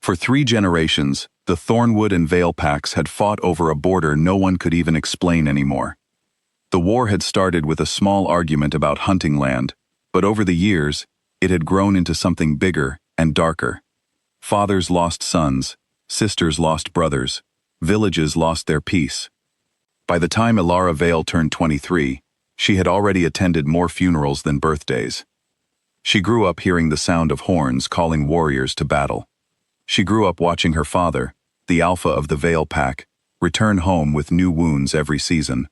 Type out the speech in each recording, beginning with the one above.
For 3 generations, the Thornwood and Vale packs had fought over a border no one could even explain anymore. The war had started with a small argument about hunting land, but over the years, it had grown into something bigger and darker. Fathers lost sons, sisters lost brothers, villages lost their peace. By the time Elara Vale turned 23, she had already attended more funerals than birthdays. She grew up hearing the sound of horns calling warriors to battle. She grew up watching her father, the alpha of the Vale pack, return home with new wounds every season.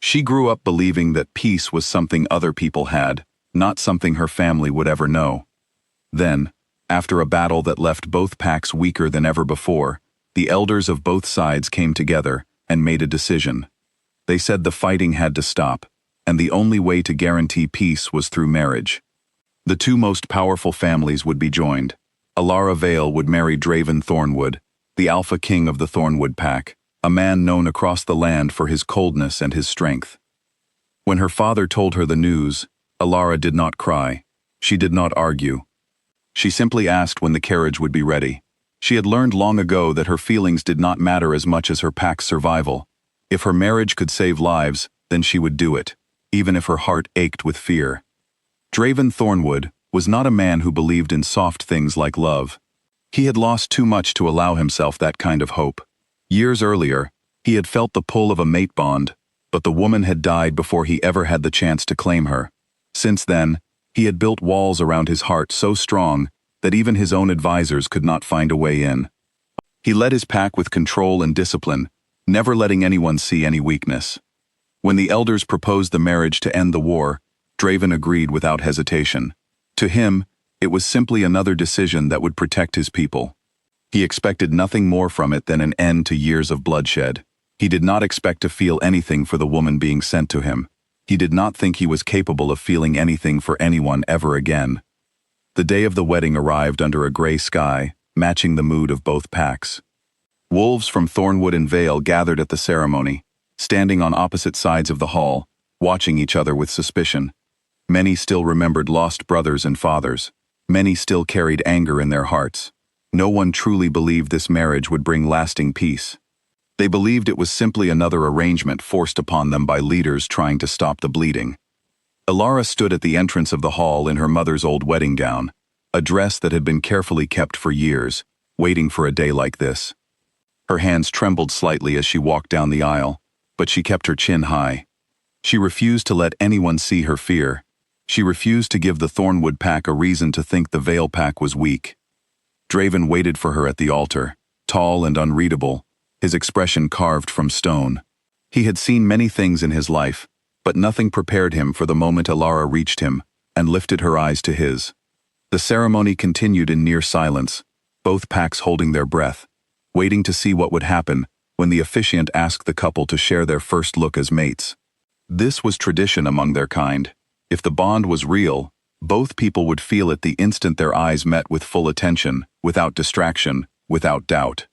She grew up believing that peace was something other people had, not something her family would ever know. Then, after a battle that left both packs weaker than ever before, the elders of both sides came together and made a decision. They said the fighting had to stop, and the only way to guarantee peace was through marriage. The 2 most powerful families would be joined. Elara Vale would marry Draven Thornwood, the alpha king of the Thornwood pack, a man known across the land for his coldness and his strength. When her father told her the news, Elara did not cry. She did not argue. She simply asked when the carriage would be ready. She had learned long ago that her feelings did not matter as much as her pack's survival. If her marriage could save lives, then she would do it, even if her heart ached with fear. Draven Thornwood was not a man who believed in soft things like love. He had lost too much to allow himself that kind of hope. Years earlier, he had felt the pull of a mate bond, but the woman had died before he ever had the chance to claim her. Since then, he had built walls around his heart so strong that even his own advisors could not find a way in. He led his pack with control and discipline, never letting anyone see any weakness. When the elders proposed the marriage to end the war, Draven agreed without hesitation. To him, it was simply another decision that would protect his people. He expected nothing more from it than an end to years of bloodshed. He did not expect to feel anything for the woman being sent to him. He did not think he was capable of feeling anything for anyone ever again. The day of the wedding arrived under a gray sky, matching the mood of both packs. Wolves from Thornwood and Vale gathered at the ceremony, standing on opposite sides of the hall, watching each other with suspicion. Many still remembered lost brothers and fathers. Many still carried anger in their hearts. No one truly believed this marriage would bring lasting peace. They believed it was simply another arrangement forced upon them by leaders trying to stop the bleeding. Elara stood at the entrance of the hall in her mother's old wedding gown, a dress that had been carefully kept for years, waiting for a day like this. Her hands trembled slightly as she walked down the aisle, but she kept her chin high. She refused to let anyone see her fear. She refused to give the Thornwood pack a reason to think the Vale pack was weak. Draven waited for her at the altar, tall and unreadable, his expression carved from stone. He had seen many things in his life, but nothing prepared him for the moment Elara reached him and lifted her eyes to his. The ceremony continued in near silence, both packs holding their breath, waiting to see what would happen when the officiant asked the couple to share their first look as mates. This was tradition among their kind. If the bond was real, both people would feel it the instant their eyes met with full attention, without distraction, without doubt.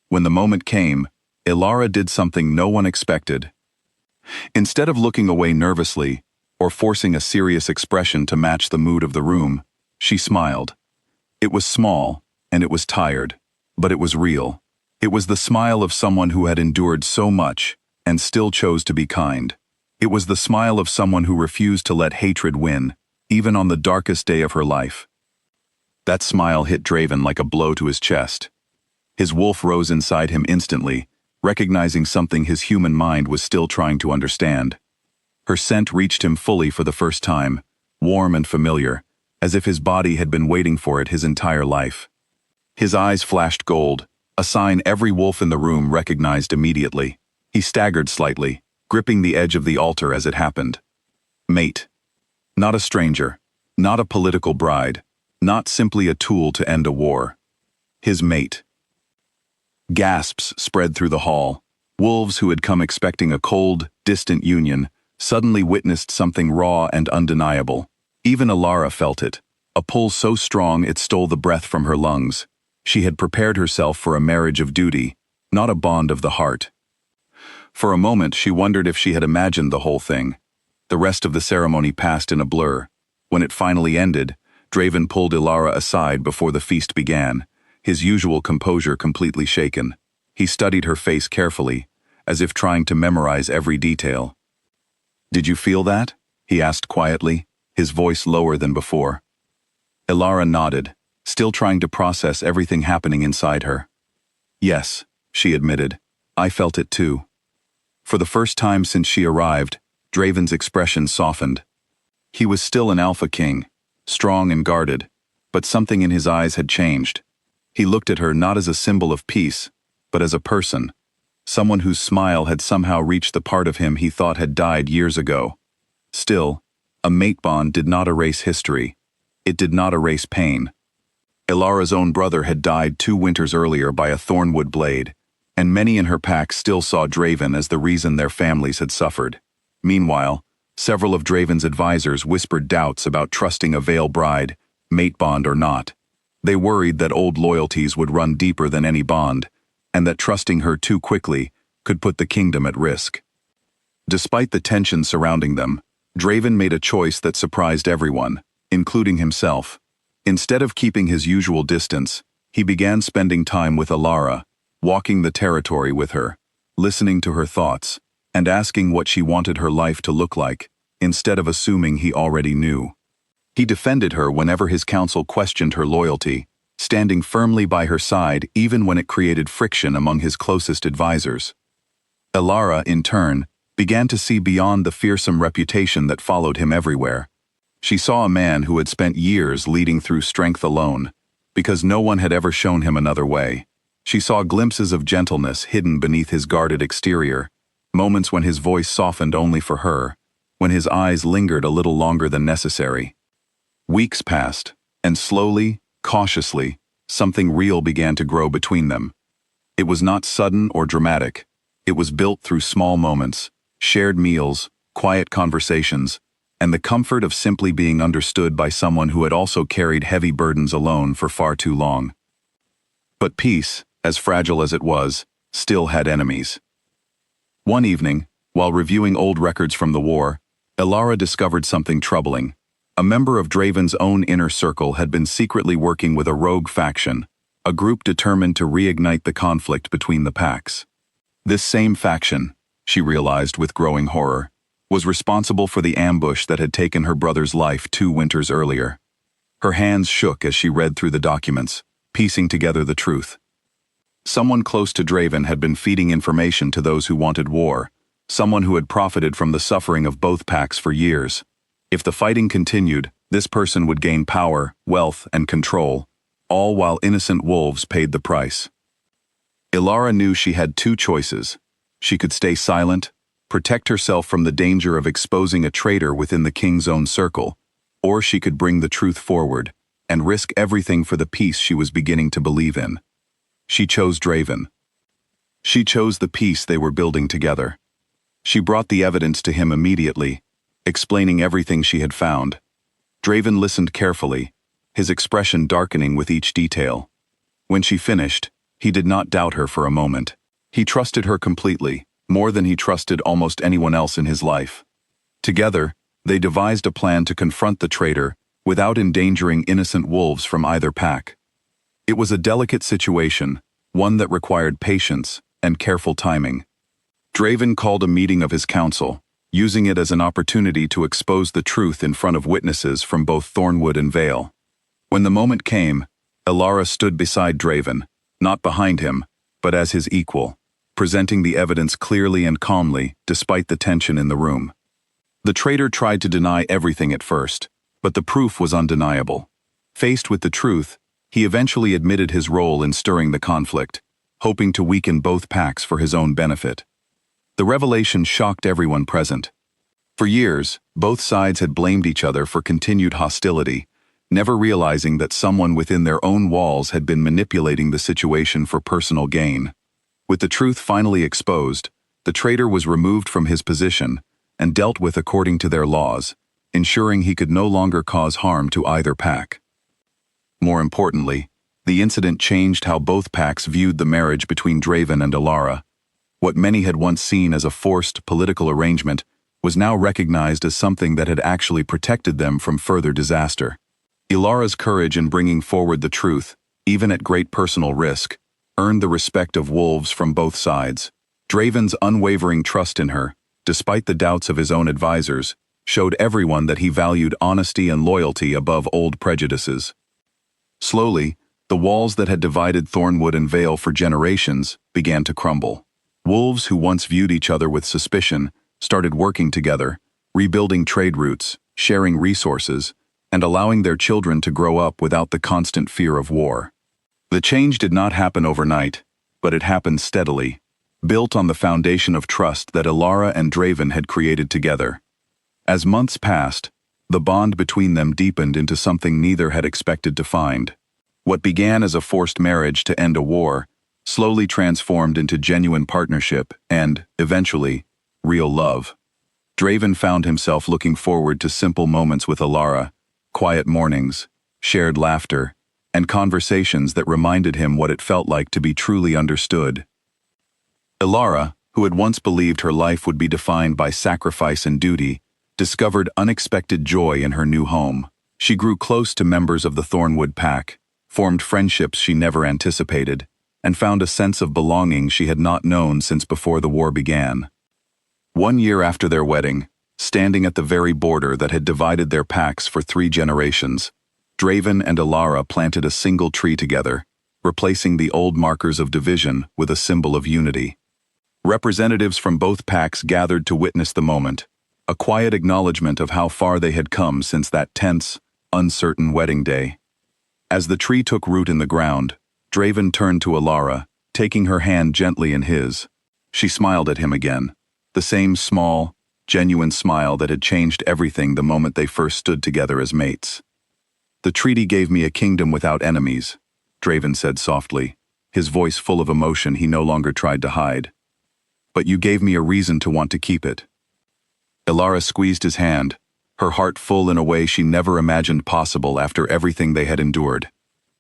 When the moment came, Elara did something no one expected. Instead of looking away nervously, or forcing a serious expression to match the mood of the room, she smiled. It was small, and it was tired, but it was real. It was the smile of someone who had endured so much, and still chose to be kind. It was the smile of someone who refused to let hatred win, even on the darkest day of her life. That smile hit Draven like a blow to his chest. His wolf rose inside him instantly, recognizing something his human mind was still trying to understand. Her scent reached him fully for the first time, warm and familiar, as if his body had been waiting for it his entire life. His eyes flashed gold, a sign every wolf in the room recognized immediately. He staggered slightly, gripping the edge of the altar as it happened. Mate. Not a stranger, not a political bride, not simply a tool to end a war. His mate. Gasps spread through the hall. Wolves who had come expecting a cold, distant union suddenly witnessed something raw and undeniable. Even Elara felt it, a pull so strong it stole the breath from her lungs. She had prepared herself for a marriage of duty, not a bond of the heart. For a moment she wondered if she had imagined the whole thing. The rest of the ceremony passed in a blur. When it finally ended, Draven pulled Elara aside before the feast began. his usual composure completely shaken. He studied her face carefully, as if trying to memorize every detail. "Did you feel that?" he asked quietly, his voice lower than before. Elara nodded, still trying to process everything happening inside her. "Yes," she admitted, "I felt it too." For the first time since she arrived, Draven's expression softened. He was still an Alpha King, strong and guarded, but something in his eyes had changed. He looked at her not as a symbol of peace, but as a person, someone whose smile had somehow reached the part of him he thought had died years ago. Still, a mate bond did not erase history. It did not erase pain. Elara's own brother had died 2 winters earlier by a thornwood blade, and many in her pack still saw Draven as the reason their families had suffered. Meanwhile, several of Draven's advisors whispered doubts about trusting a Vale bride, mate bond or not. They worried that old loyalties would run deeper than any bond, and that trusting her too quickly could put the kingdom at risk. Despite the tension surrounding them, Draven made a choice that surprised everyone, including himself. Instead of keeping his usual distance, he began spending time with Elara, walking the territory with her, listening to her thoughts, and asking what she wanted her life to look like, instead of assuming he already knew. He defended her whenever his council questioned her loyalty, standing firmly by her side even when it created friction among his closest advisors. Elara, in turn, began to see beyond the fearsome reputation that followed him everywhere. She saw a man who had spent years leading through strength alone, because no one had ever shown him another way. She saw glimpses of gentleness hidden beneath his guarded exterior, moments when his voice softened only for her, when his eyes lingered a little longer than necessary. Weeks passed, and slowly, cautiously, something real began to grow between them. It was not sudden or dramatic. It was built through small moments, shared meals, quiet conversations, and the comfort of simply being understood by someone who had also carried heavy burdens alone for far too long. But peace, as fragile as it was, still had enemies. One evening, while reviewing old records from the war, Elara discovered something troubling. A member of Draven's own inner circle had been secretly working with a rogue faction, a group determined to reignite the conflict between the packs. This same faction, she realized with growing horror, was responsible for the ambush that had taken her brother's life 2 winters earlier. Her hands shook as she read through the documents, piecing together the truth. Someone close to Draven had been feeding information to those who wanted war, someone who had profited from the suffering of both packs for years. If the fighting continued, this person would gain power, wealth, and control, all while innocent wolves paid the price. Elara knew she had 2 choices. She could stay silent, protect herself from the danger of exposing a traitor within the king's own circle, or she could bring the truth forward and risk everything for the peace she was beginning to believe in. She chose Draven. She chose the peace they were building together. She brought the evidence to him immediately, explaining everything she had found. Draven listened carefully, his expression darkening with each detail. When she finished, he did not doubt her for a moment. He trusted her completely, more than he trusted almost anyone else in his life. Together, they devised a plan to confront the traitor without endangering innocent wolves from either pack. It was a delicate situation, one that required patience and careful timing. Draven called a meeting of his council, using it as an opportunity to expose the truth in front of witnesses from both Thornwood and Vale. When the moment came, Elara stood beside Draven, not behind him, but as his equal, presenting the evidence clearly and calmly despite the tension in the room. The traitor tried to deny everything at first, but the proof was undeniable. Faced with the truth, he eventually admitted his role in stirring the conflict, hoping to weaken both packs for his own benefit. The revelation shocked everyone present. For years, both sides had blamed each other for continued hostility, never realizing that someone within their own walls had been manipulating the situation for personal gain. With the truth finally exposed, the traitor was removed from his position and dealt with according to their laws, ensuring he could no longer cause harm to either pack. More importantly, the incident changed how both packs viewed the marriage between Draven and Elara. What many had once seen as a forced political arrangement was now recognized as something that had actually protected them from further disaster. Elara's courage in bringing forward the truth, even at great personal risk, earned the respect of wolves from both sides. Draven's unwavering trust in her, despite the doubts of his own advisors, showed everyone that he valued honesty and loyalty above old prejudices. Slowly, the walls that had divided Thornwood and Vale for generations began to crumble. Wolves who once viewed each other with suspicion started working together, rebuilding trade routes, sharing resources, and allowing their children to grow up without the constant fear of war. The change did not happen overnight, but it happened steadily, built on the foundation of trust that Elara and Draven had created together. As months passed, the bond between them deepened into something neither had expected to find. What began as a forced marriage to end a war slowly transformed into genuine partnership and, eventually, real love. Draven found himself looking forward to simple moments with Elara, quiet mornings, shared laughter, and conversations that reminded him what it felt like to be truly understood. Elara, who had once believed her life would be defined by sacrifice and duty, discovered unexpected joy in her new home. She grew close to members of the Thornwood Pack, formed friendships she never anticipated, and found a sense of belonging she had not known since before the war began. 1 year after their wedding, standing at the very border that had divided their packs for 3 generations, Draven and Elara planted a single tree together, replacing the old markers of division with a symbol of unity. Representatives from both packs gathered to witness the moment, a quiet acknowledgement of how far they had come since that tense, uncertain wedding day. As the tree took root in the ground, Draven turned to Elara, taking her hand gently in his. She smiled at him again, the same small, genuine smile that had changed everything the moment they first stood together as mates. "The treaty gave me a kingdom without enemies," Draven said softly, his voice full of emotion he no longer tried to hide. "But you gave me a reason to want to keep it." Elara squeezed his hand, her heart full in a way she never imagined possible after everything they had endured.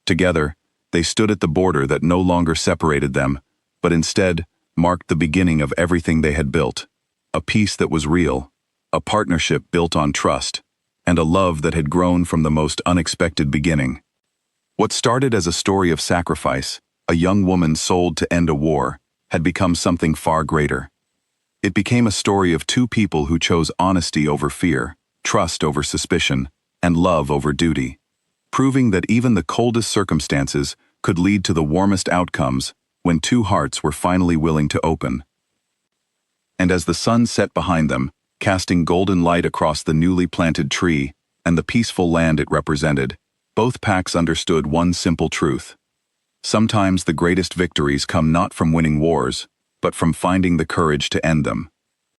Together, they stood at the border that no longer separated them, but instead marked the beginning of everything they had built, a peace that was real, a partnership built on trust, and a love that had grown from the most unexpected beginning. What started as a story of sacrifice, a young woman sold to end a war, had become something far greater. It became a story of 2 people who chose honesty over fear, trust over suspicion, and love over duty, proving that even the coldest circumstances could lead to the warmest outcomes when 2 hearts were finally willing to open. And as the sun set behind them, casting golden light across the newly planted tree and the peaceful land it represented, both packs understood one simple truth. Sometimes the greatest victories come not from winning wars, but from finding the courage to end them.